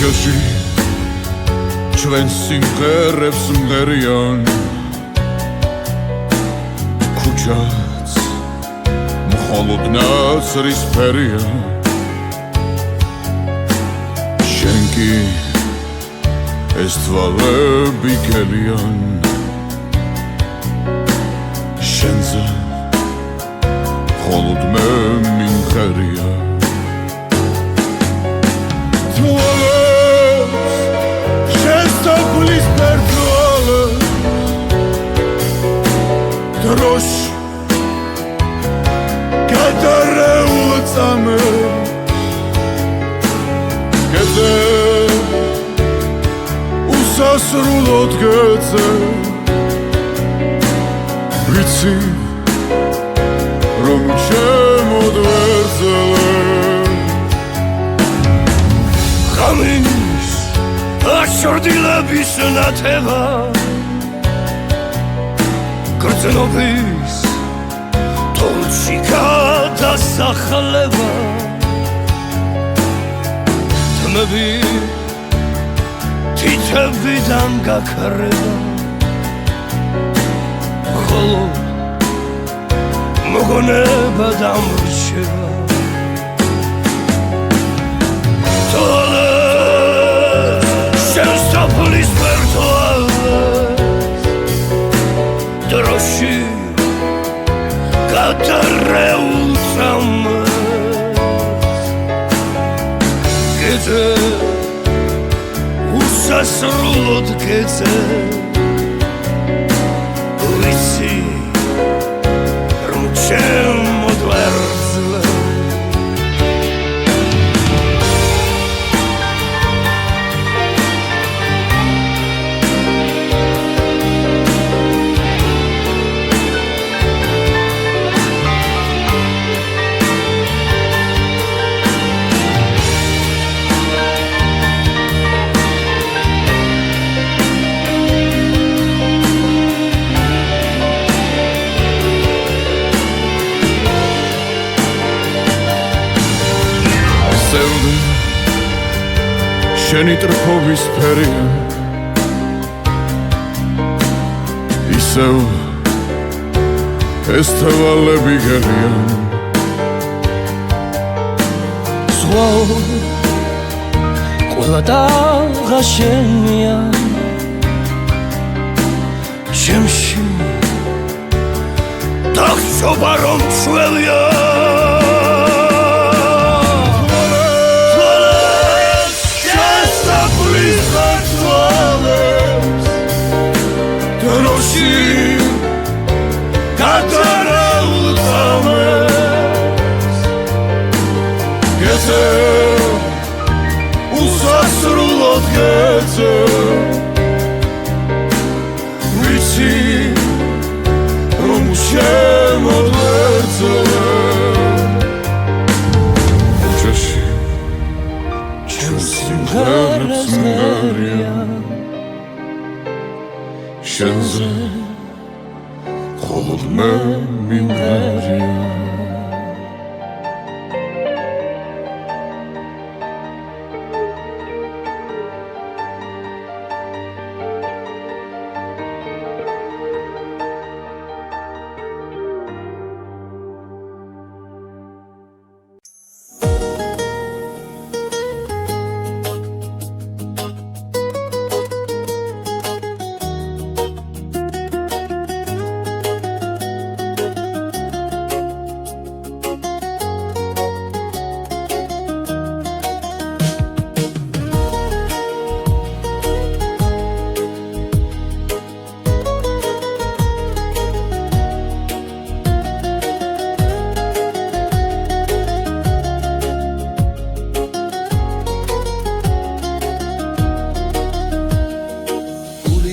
ქუჩაში ჩვენ სიმღერებს მღერიან ქუჩაც მხოლოდ ნაცრისფერია შენ კი ეს თვალები გელიან შენზე მხოლოდ მე მიმღერია Drož Katare ulicami Gece Usasrulot gece Vitsi Rom čemo dverzele Xaminis Ašordilebis na teva Გრძნობის თოლში გადასახლება თმები თითებიდან გაქრება ხოლო მოგონება დამრჩება თვალე შენ საფლის ფერთვალე Droši Katare ulicami Gece Usasrulot gece Visi Rom čemo dverzele შენი ტრფობის ფერია ისევ ეს თვალები გელიან ზღვაო ყველა დაღა შენია შემში დახშობა რომ ჩვევია Katare ulicami Gece Usasrulot gece Vitsi Rom čemo dverzele Kućaši Čem simღერებს მღერია შენზე მხოლოდ მე მიმღერია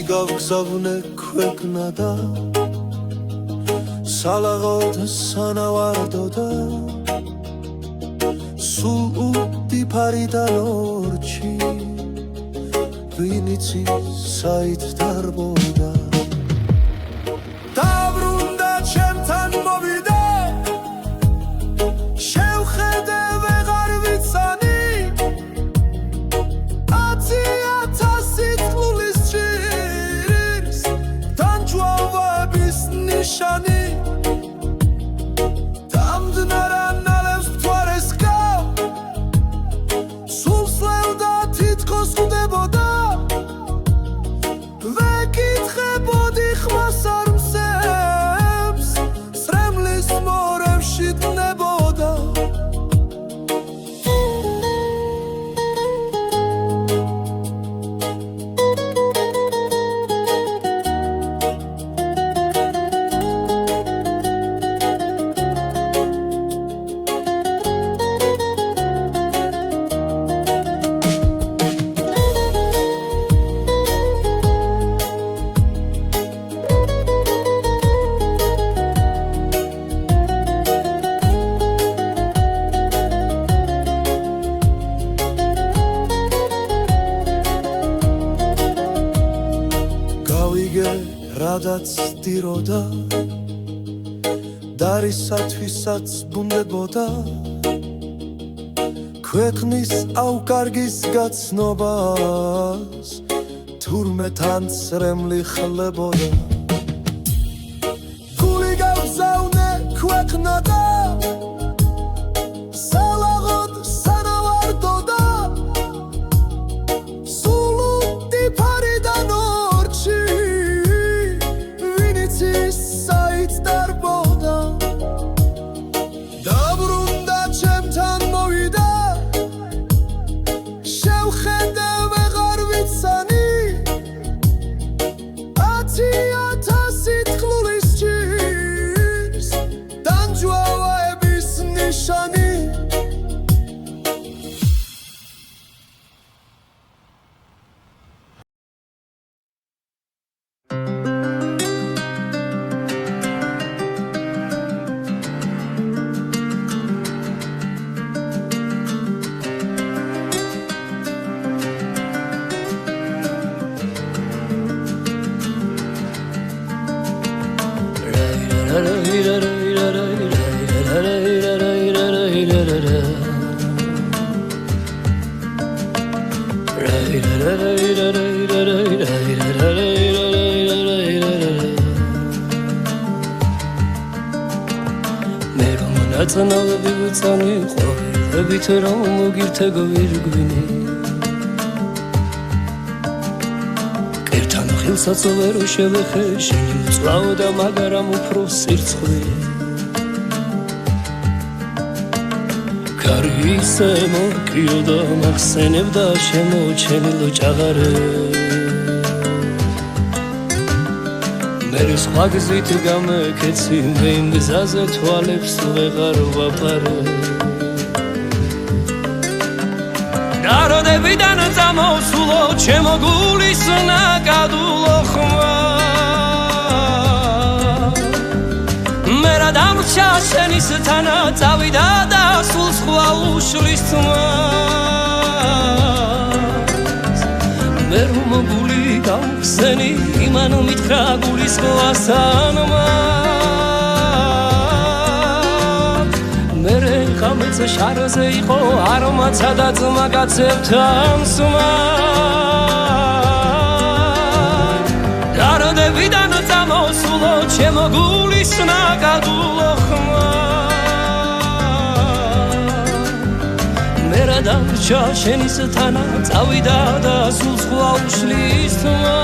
გავგზავნე ქვეყნა და სალაღოდ სანავარდო და სულ უდიფარი და ლორჩი ვინიცი საით დარბოდა დაბრუნდა ჩემთან მოვიდე შევხედე ვეღარ ვიცანი სადაც დიროდა დარისათვისაც ბუნდებოდა ქვეყნის აუკარგის გაცნობას თურმე თან წრემლი ხლებოდა გული გავზავნე ქვეყნა და სალაღოდ სანავარდოდა სულუ დიფარიდან ორჩი ვინიც ის საით დარბოდა დაბრუნდა ჩემთან მოვიდა შევხედე ვეღარ ვიცანი 10,000 თქლულის ჭირს დამჯვავების ნიშანი მე რომ ნაცნავები ვწანი ყვებით რომ მოგირთეგო ვირგვინი კერთან ხილსაც ვერ შევეხე შენი მწვავ და მაგრამ უფრო სირცხვი კარი ისე მოკიოდა მახსენებდა შემოჩენილ ჭაღარე მერე სხვა გზით გამეკეცი მე იმ გზაზე თვალებს ვეღარ ვაფარე ნაროდებიდან წამოსულო ჩემო გულის ნაკადულო ხმა მე რა დამრჩა შენის თანა წავიდა და სულ სხვა უშლის თმა მე რომ გული გავხსენი იმან მითხრა გულის ყვასანმა მერე ხამეც შარზე იყო არომაცა და ძმა კაცებთან სმა დაროდებიდან წამოსულო ჩემო გულის ნაკადულო ხმა მერა დამრჩა შენის თანა წავიდა და სულ სხვა უშლის თმა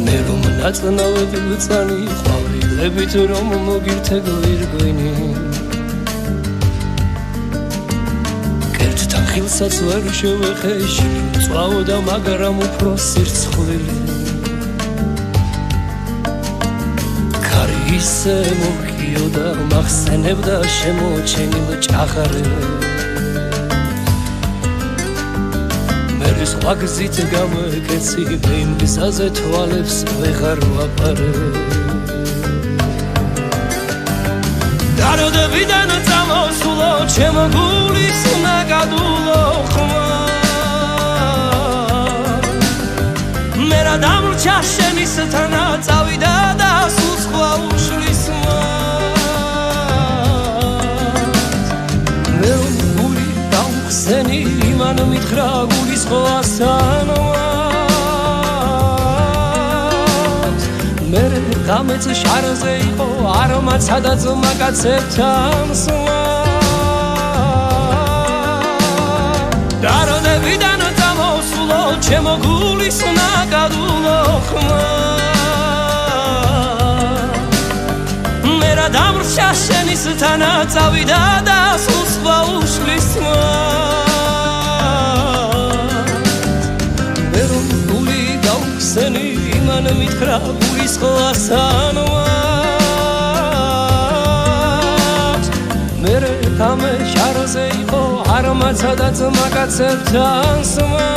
მე რომ ნაცნავები ვწანი ყვავილებით რომ მოგირთეგო ვირგვინი კერტთან ხილსაც ვერ შევეხე შენი მწვავ და მაგრამ უფრო სირცხვილი კარი ისე მოკიოდა მახსენებდა შემოჩენილ ჭაღარე სხვა გზით გამეკეცი მე იმ გზაზე თვალებს ვეღარ ვაფარე დაროდებიდან წამოსულო ჩემო გულის ნაკადულო ხმა მე რა დამრჩა შენის თანა წავიდა და სულ სხვა უშლის ხმა მე გული გავხსენი იმან მითხრა გულის ყვასანმა მერე გამეც შარზე იყო არომაცა და ძმა კაცებთან სმა დაროდებიდან წამოსულო ჩემო გულის ნაკადულო ხმა მე რა დამრჩა შენის თანა წავიდა და სულ სხვა უშლის მე რომ გული გავხსენი იმან მითხრა გულის ხვასანვა მერე თამე შარზე იყო არ მაცადა ძმა კაცებთან სმა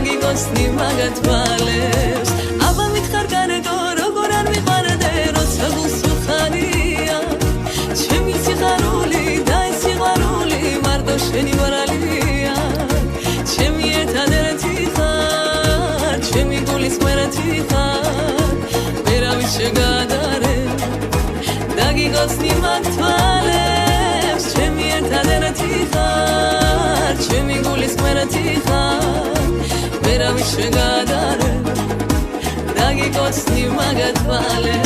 გიგოსნი მაგათვალე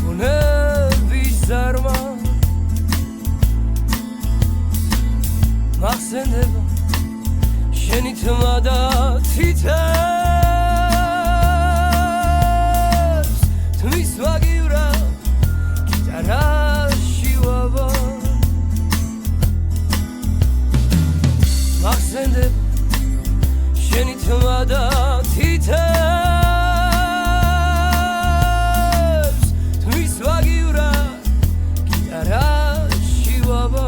გონების ზარმა მახსენდება შენი თმა და თითებს თმის ვაგივრა გიტარაში ვაბა მახსენდება შენი თმა და თითებს თმის ვაგივრა გიტარაში ვაბა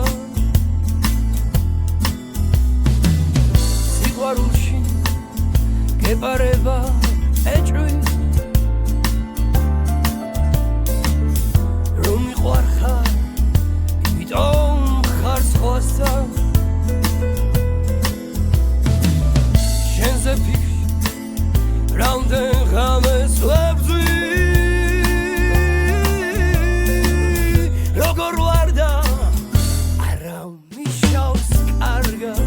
სიყვარულში გეპარება ეჭვი რომ მიყვარხარ იმიტომ ხარ სხვასთან შენზე ფიქრი რამდენ ღამეს ვებძვი როგორ ვარ და არა მიშავს კარგად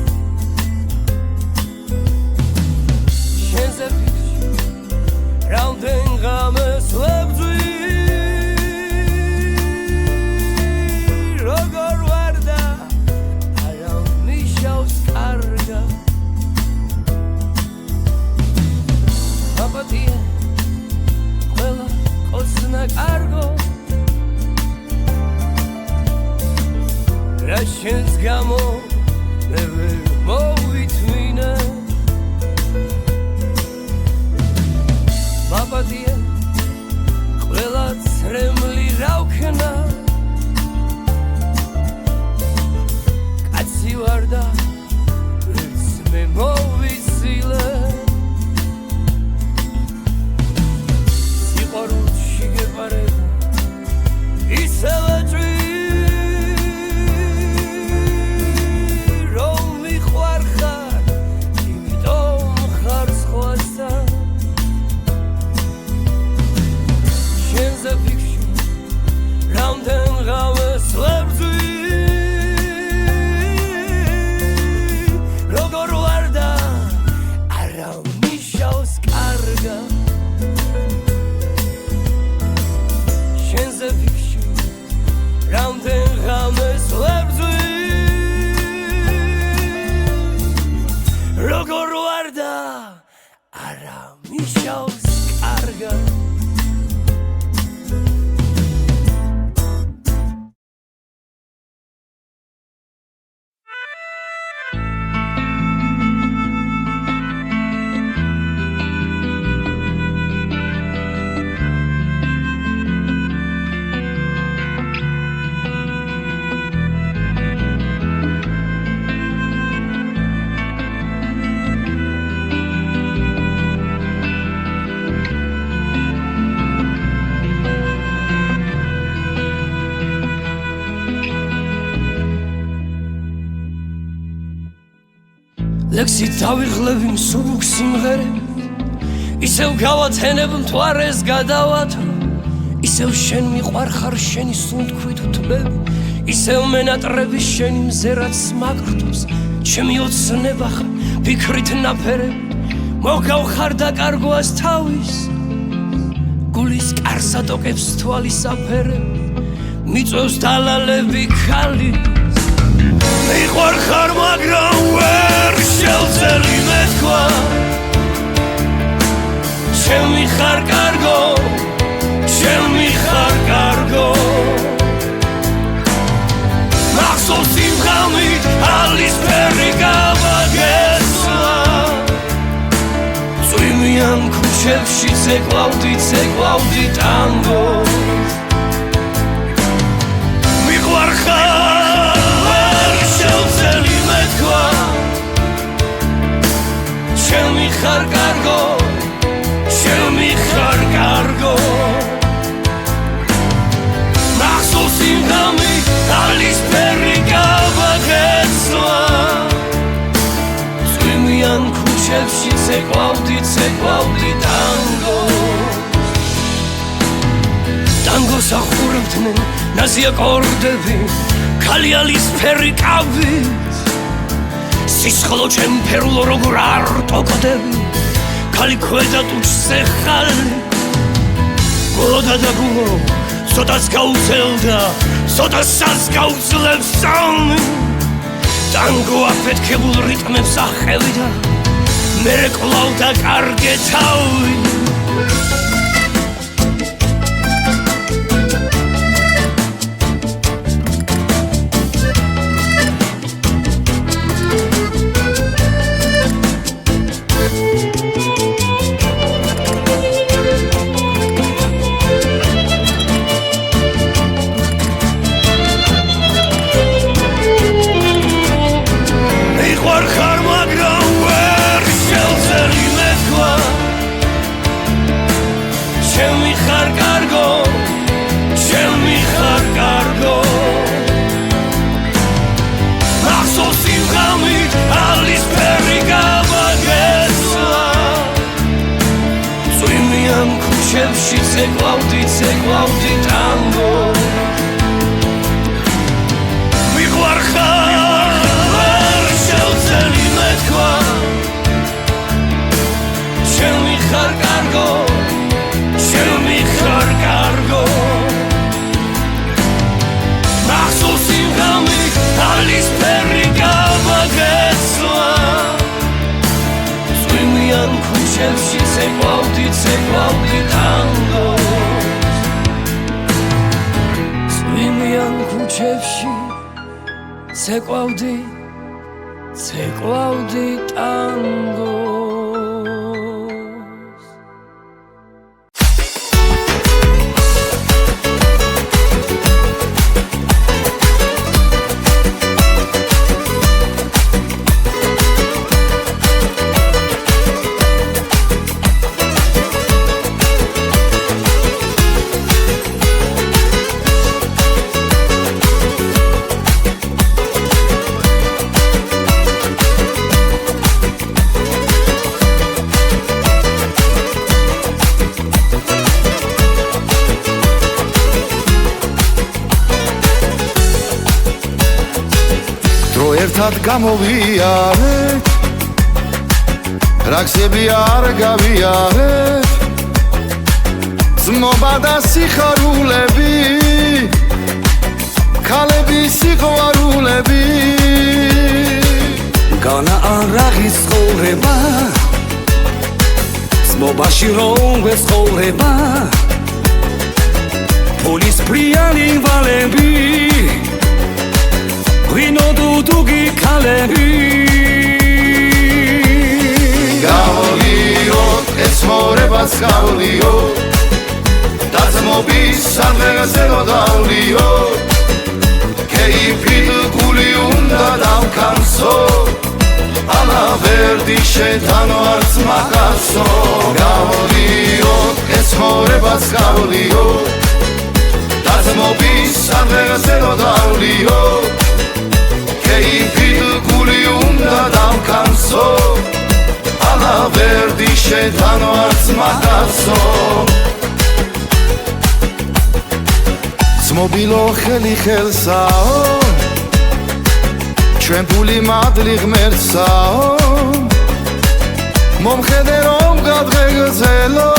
შენზე ფიქრი რამდენ ღამეს ვებძვი როგორ ვარ და არა მიშავს კარგად აპატია ყველა კოცნა კარგო რა შენს გამო მე ვერ მოვითმინე აპატია ყველა ცრემლი რა ვქნა კაცი ვარ და ვერც მე მოვიცილე სიყვარულში გეპარება ისევე ჭვი რომ მიყვარხარ იმიტომ ხარ სხვასთან შენზე ფიქრი რამდენ ღამეს ვებძვი როგორ ვარ და არა მიშავს კარგად შენზე ფიქრი რამდენ ღამეს ვებძვი როგორ ვარ და არა მიშავს კარგად ლექსით დავიღლები მსუბუქ სიმღერებით ისევ გავათენებ მთვარეს გადავათო ისევ შენ მიყვარხარ შენი სუნთქვით ვთბები ისევ მენატრები შენი მზერაც მაკრთობს ჩემი ოცნება ხარ ფიქრით ნაფერები მოგავხარ დაკარგვას თავის გულის კარსა ტოკებს თვალის აფერები მიწვევს დალალები ქალის მიყვარხარ მაგრამ ვერ შევწერი მეთქვა ჩემი ხარ კარგო ჩემი ხარ კარგო მახსოვს იმ ღამით ალისფერი გავაგესვა წვიმიან ქუჩებში ცეკვავდი ტანგო მიყვარხარ ვერ შევწერი მეთქვა ჩემი ხარ კარგო ჩემი ხარ კარგო მახსოვს იმ ღამით ალისფერი გავაგესვა წვიმიან ქუჩებში ცეკვავდი ტანგოს ახურებდნენ ნაზი აკორდები ქალი ალისფერი კავით სისხლო ჩემფერულო როგორ არ ტოკდები ქალი ქვედა ტუჩზე ხალი გულოდა და გულო ცოტას გაუძლდა ცოტასაც გაუძლებს სამი ტანგო აფეთქებულ რიტმებს ახევდა მე კვლავ დაკარგე თავი ცეკვავდი ტანგო მიყვარხარ შევწელი მეთქვა ჩემი ხარ კარგო ჩემი ხარ კარგო მახსოვსი ღამით ალისფერი გამაგეცლა წვიმიან ქუჩებში ცეკვავდი ტანგო ქუჩებში ცეკვავდი ტანგოს ერთად გამოვიარეთ რაგსები არ გავიარეთ ძმობა და სიხარულები ქალები სიყვარულები განა არაღის ცხოვრება ძმობაში რომ ვეცხოვრება ფულის ფრიანი ვალები ღვინო დუდუგი ქალები გავლიოთ ეს ცხოვრებას გავლიოთ დაძმობის სამღერაზე რომ დავლიოთ კეიფით გული უნდა დავკანსო ამა ვერდი შეთანო არც მახასო გავლიოთ ეს ცხოვრებას გავლიოთ დაძმობის სამღერაზე რომ დავლიოთ კეიფით გული უნდა დავკანსო ამა ვერდი შეთანო არც მახასო ძმობილო ხელი ხელსაო ჩვენ ფული მადლი ღმერთსაო მომხედე რომ გადღეგრძელო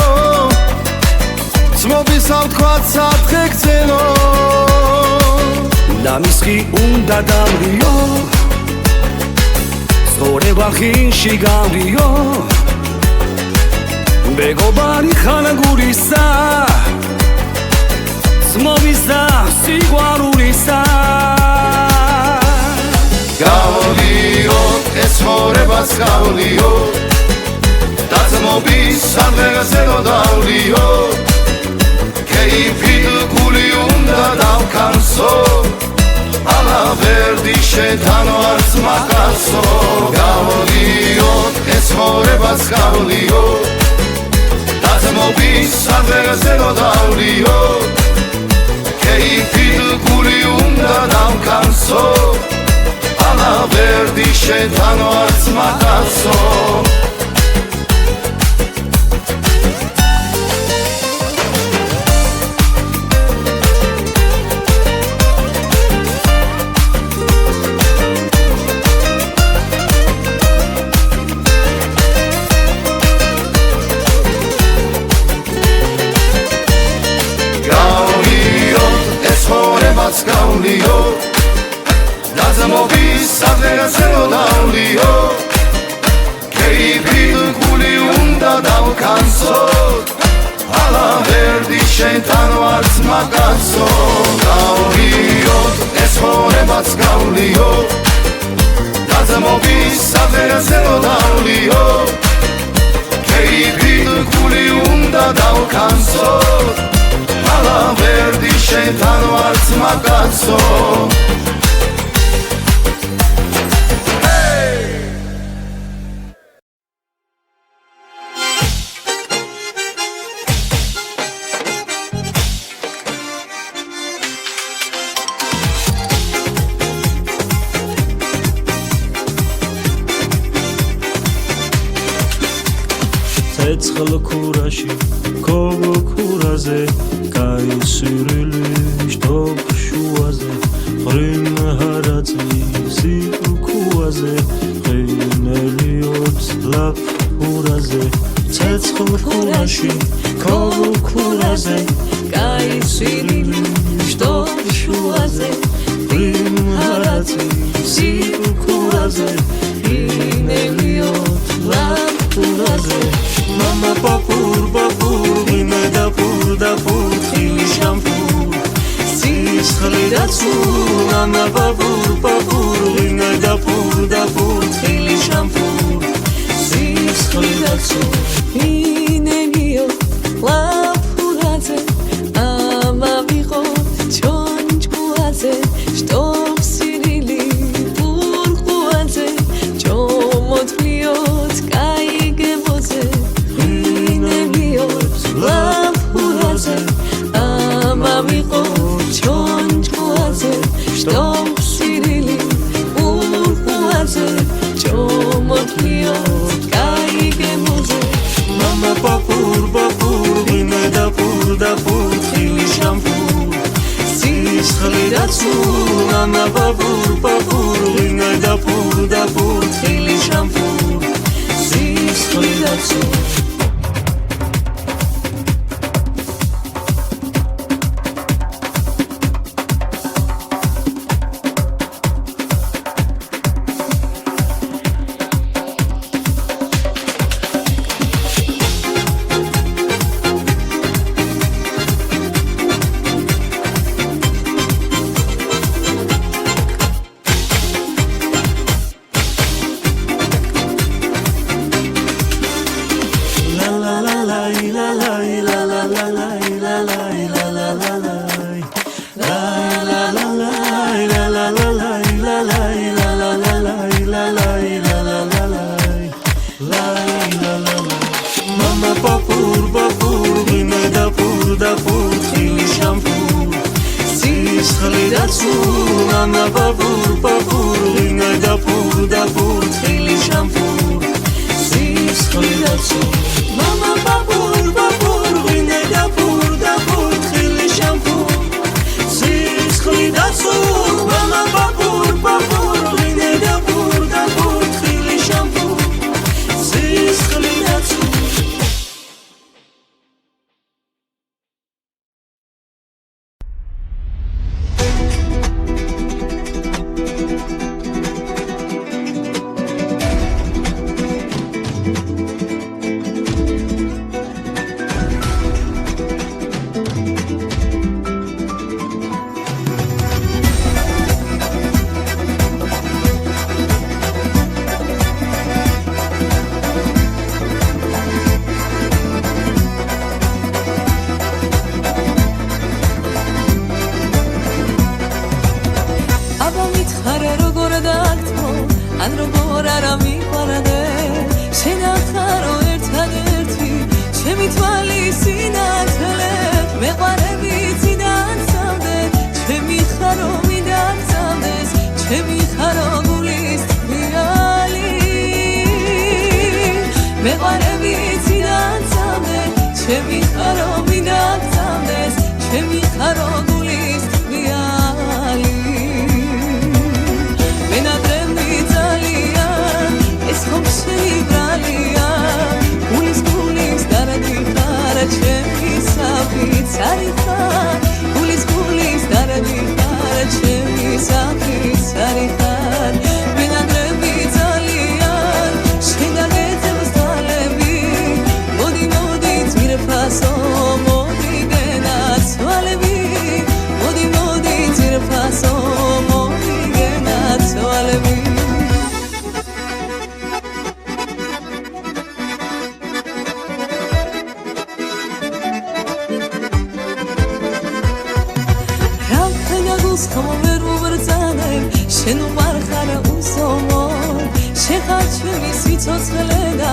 ძმობისა ვთქვათ სათხე გძელო დამისხი უნდა დავლიო ცხოვრება ხინში გავლიო მეგობარი ხანაგურისა ძმობის და სიყვარულისა გავლიოთ ეს ცხოვრებას გავლიოთ დაძმობის სამღერაზე რომ დავლიოთ კეიფით გული უნდა დავკანსო ამა ვერდი შეთანო არც მახასო გავლიოთ ეს ცხოვრებას გავლიოთ დაძმობის სამღერაზე რომ დავლიოთ კეიფით გული უნდა დავკანსო ამა ვერდი შეთანო არც მახასო ეხონებაც გავლიო დაძმობის სადღეღაცელო დავლიო კეიფით გული უნდა დავკანცო ალა ვერდი შენთან ვარც მაგაცო გავლიო ეხონებაც გავლიო დაძმობის სადღეღაცელო დავლიო კეიფით გული უნდა დავკანცო ალა ვერდი შენთან ვარც მაგაცო ცეცხლ ქურაში ქოვო ქურაზე გაისრილი შტოქ შუაზე ღრიმ ჰარაცი სიკუაზე ღიმელიოთ ლაფ ქურაზე ცეცხლ ქურაში ქოვო ქურაზე გაისრილი შტოქ შუაზე ღრიმ ჰარაცი სიკუაზე ღიმელიოთ ლაფ ქურაზე Mama papur papur vine dapur khili shampoo sis khalidatsu Mama papur vine dapur khili shampoo sis khalidatsu Inelio lapuraze ama viqo chonchkuaze shtob sirili purquaze chomotliot kaigevoze lapuraze ama viqo chonchkuaze shtob sirili purquaze chomotliot kaigevoze Mama papur vine dapur khili shampoo sis khalidatsu Mama papur vine dapur khili shampoo sis khalidatsu Mama papur vine dapur khili shampoo sis khalidatsu Mama papur vine dapur khili shampoo sis khalidatsu Mama papur vine dapur khili shampoo sis khalidatsu Mama papur vine dapur khili shampoo sis khalidatsu ან როგორ არა მიყვარდე შენ ახარო ერთადერთი ჩემი თვალის სინათლე მეყვარებით ინაცავდე ჩემი ხარო მინაცავდეს ჩემი ხარო გულის თვიალი მეყვარებით ინაცავდე ჩემი ხარო მინაცავდეს ჩემი ხარო გულის თვიალი Cari fa, gulis daradi fa. უსხმო ვერ ვუბრძანებ შენ უყვარ ხარ უსომო შეხარ ჩვენი სიცოცხლე და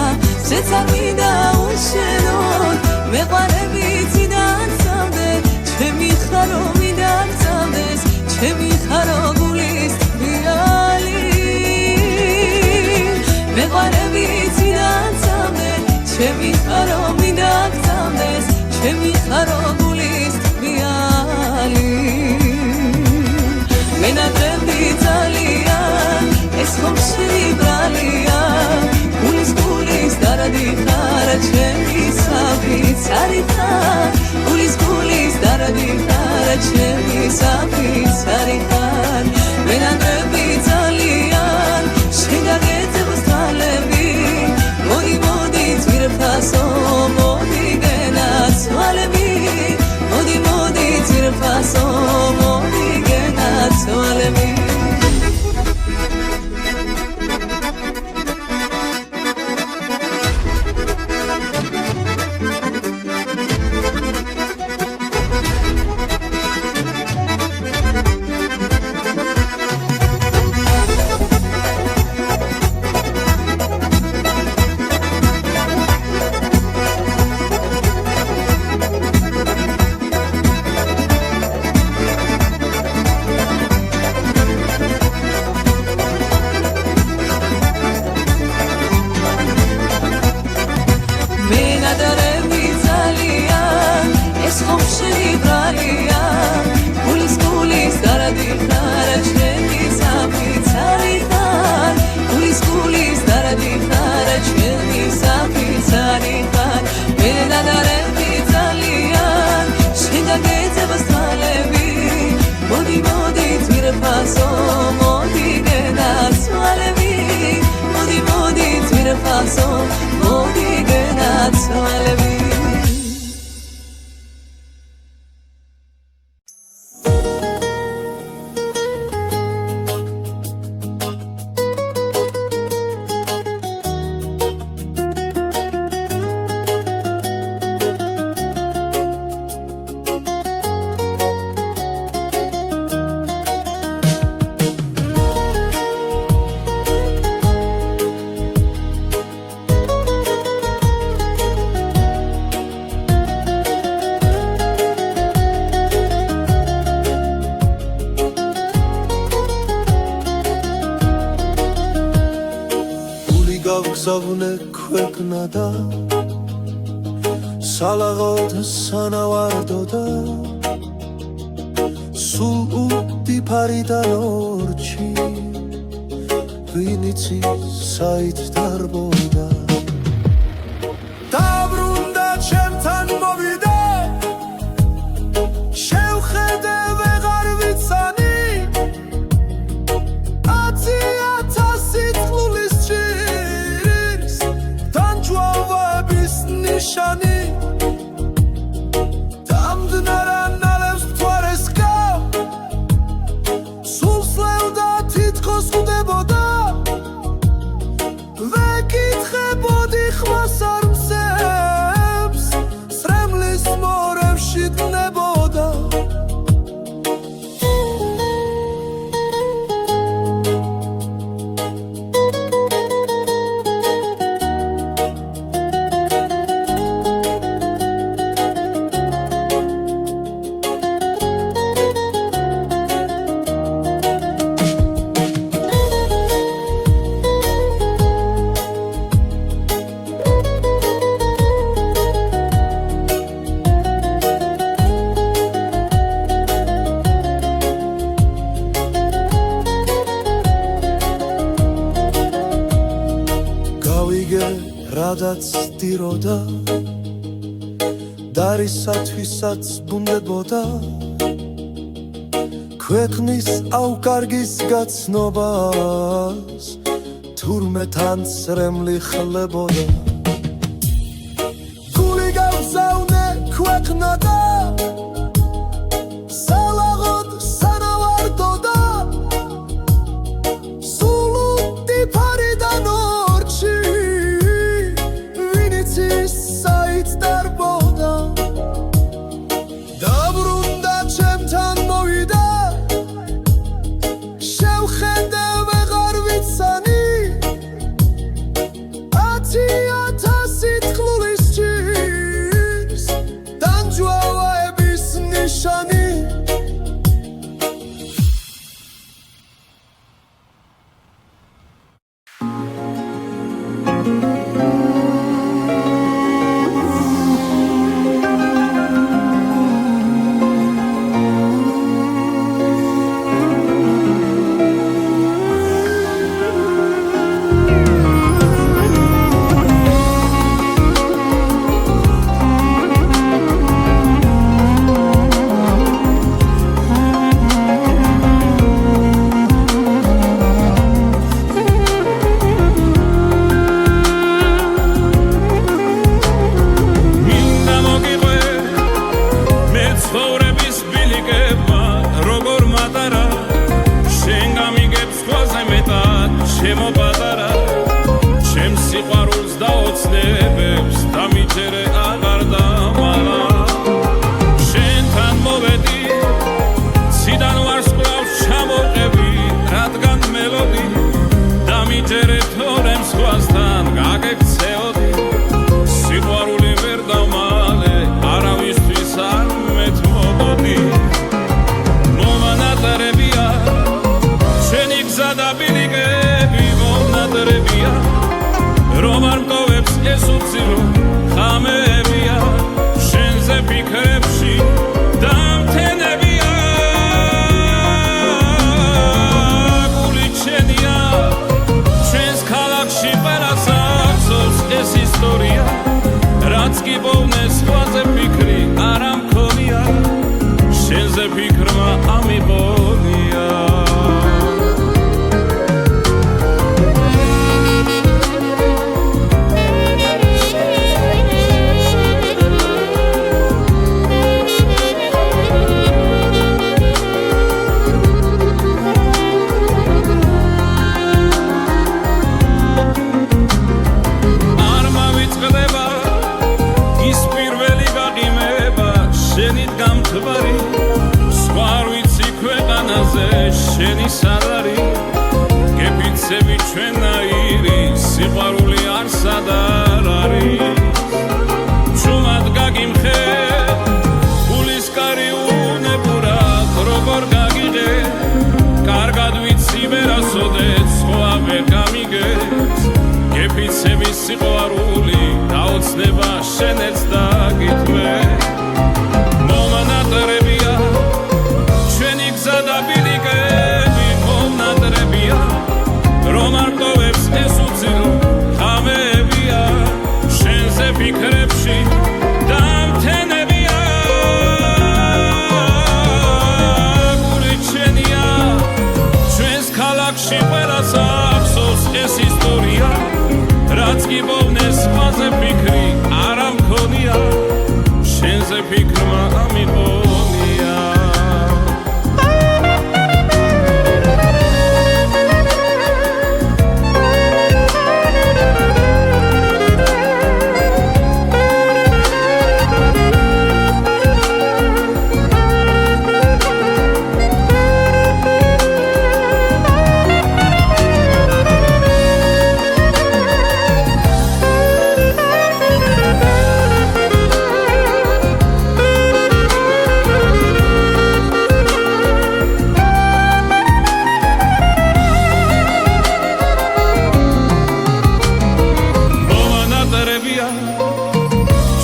ზეც არ მინდა უშენოდ მეყვარებითი დაცამდე ჩემი ხარო მინდა გწამდეს ჩემი ხარო გულის თბიალი მეყვარებითი დაცამდე ჩემი ხარო მინდა გწამდეს ჩემი ხარო გულის თბიალი მენატრები ძალიან ეს ხომ შენი ბრალია გულის დარადი ხარ ჩემი საფიცარი ხარ გულის დარადი ხარ ჩემი საფიცარი ხარ მენატრები ძალიან შენ გაგეძებს თვალები მოდი ძვირფასო მოდი გენაცვალები მოდი ძვირფასო მოდი გენაცვალები გაგზავნე ქვეყნა და სალაღოდ სანავარდო და სულ უდიფარიდან ორჩი ვინიცი საით დარბოდა დაბრუნდა ჩემთან მოვიდე შევხედე ვეღარ ვიცანი Shani Tamdnara nalev tvores gav Sulslevda titkos gudeboda Vekitxebodi xvas armsebs Sremlis morevshi dneboda რადაც დიროდა დარისათვისაც ბუნდებოდა ქვეყნის აუკარგის გაცნობას თურმე თან სრემლი ხლებოდა გული გავზავნე ქვეყნა და სალაღოდ სანავარდოდა სულ უდიფარიდან ორჩი საით დარბოდა დაბრუნდა ჩემთან მოვიდა მოგების ბილიკებმა როგორ მატარა შენ გამიგებს სხვაზე მეტად ჩემო პატარა ჩემს სიყვარულს დაოცნებებს დამიჯერე აღარ დამალა შენთან მოვედი ციდან ვარსკვლავს ჩამოყევი რადგან მელოდი დამიჯერე თორემ სხვასთან გაგექცეოდი სიყვარული ვერ დავმალე არავისთვის არ მეთმობოდი მომანატრებია შენი გზა და ბილიკები მომნატრებია რომ არ მტოვებს ეს უცილო ხამებია შენზე ფიქრებში დამთენებია გული შენია ჩვენს ქალაქში ყველას ახსოვს ეს ისტორია რაც კი პოვნეს სხვაზე ფიქრი არა მქონია შენზე ფიქრმა ამიბონია სხვა არ ვიცი ქვეყანაზე შენი სად არის გეფიცები ჩვენნაირი სიყვარული არსად არ არის ჩუმად გაგიმხე გულის კარი უნებურად როგორ გაგიღე კარგად ვიცი ვერასოდეს სხვა ვერ გამიგეს გეფიცები სიყვარული დაოცნება შენეც დაგითმე მომანატრებია ჩვენი გზა და ბილიკები მომნატრებია რომ არ მტოვებს ეს უცილო ხამებია შენზე ფიქრებში დამთენებია გული შენია ჩვენს ქალაქში ყველას ახსოვს ეს ისტორია რაც კი პოვნეს სხვაზე ფიქრი არა მქონია შენზე ფიქრმა ამიბონია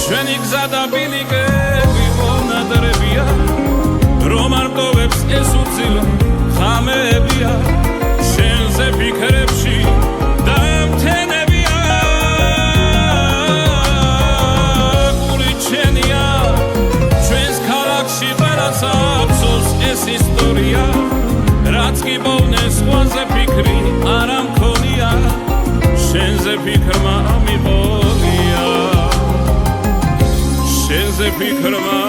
ჩვენი გზა და ბილიკები მომნატრებია რომ არ მტოვებს ეს უცილო ხამებია შენზე ფიქრებში დამთენებია გული შენია ჩვენს ქალაქში ყველას ახსოვს ეს ისტორია რაც კი პოვნეს სხვაზე ფიქრი არა მქონია შენზე ფიქრმა ამიბონია შენზე ფიქრმა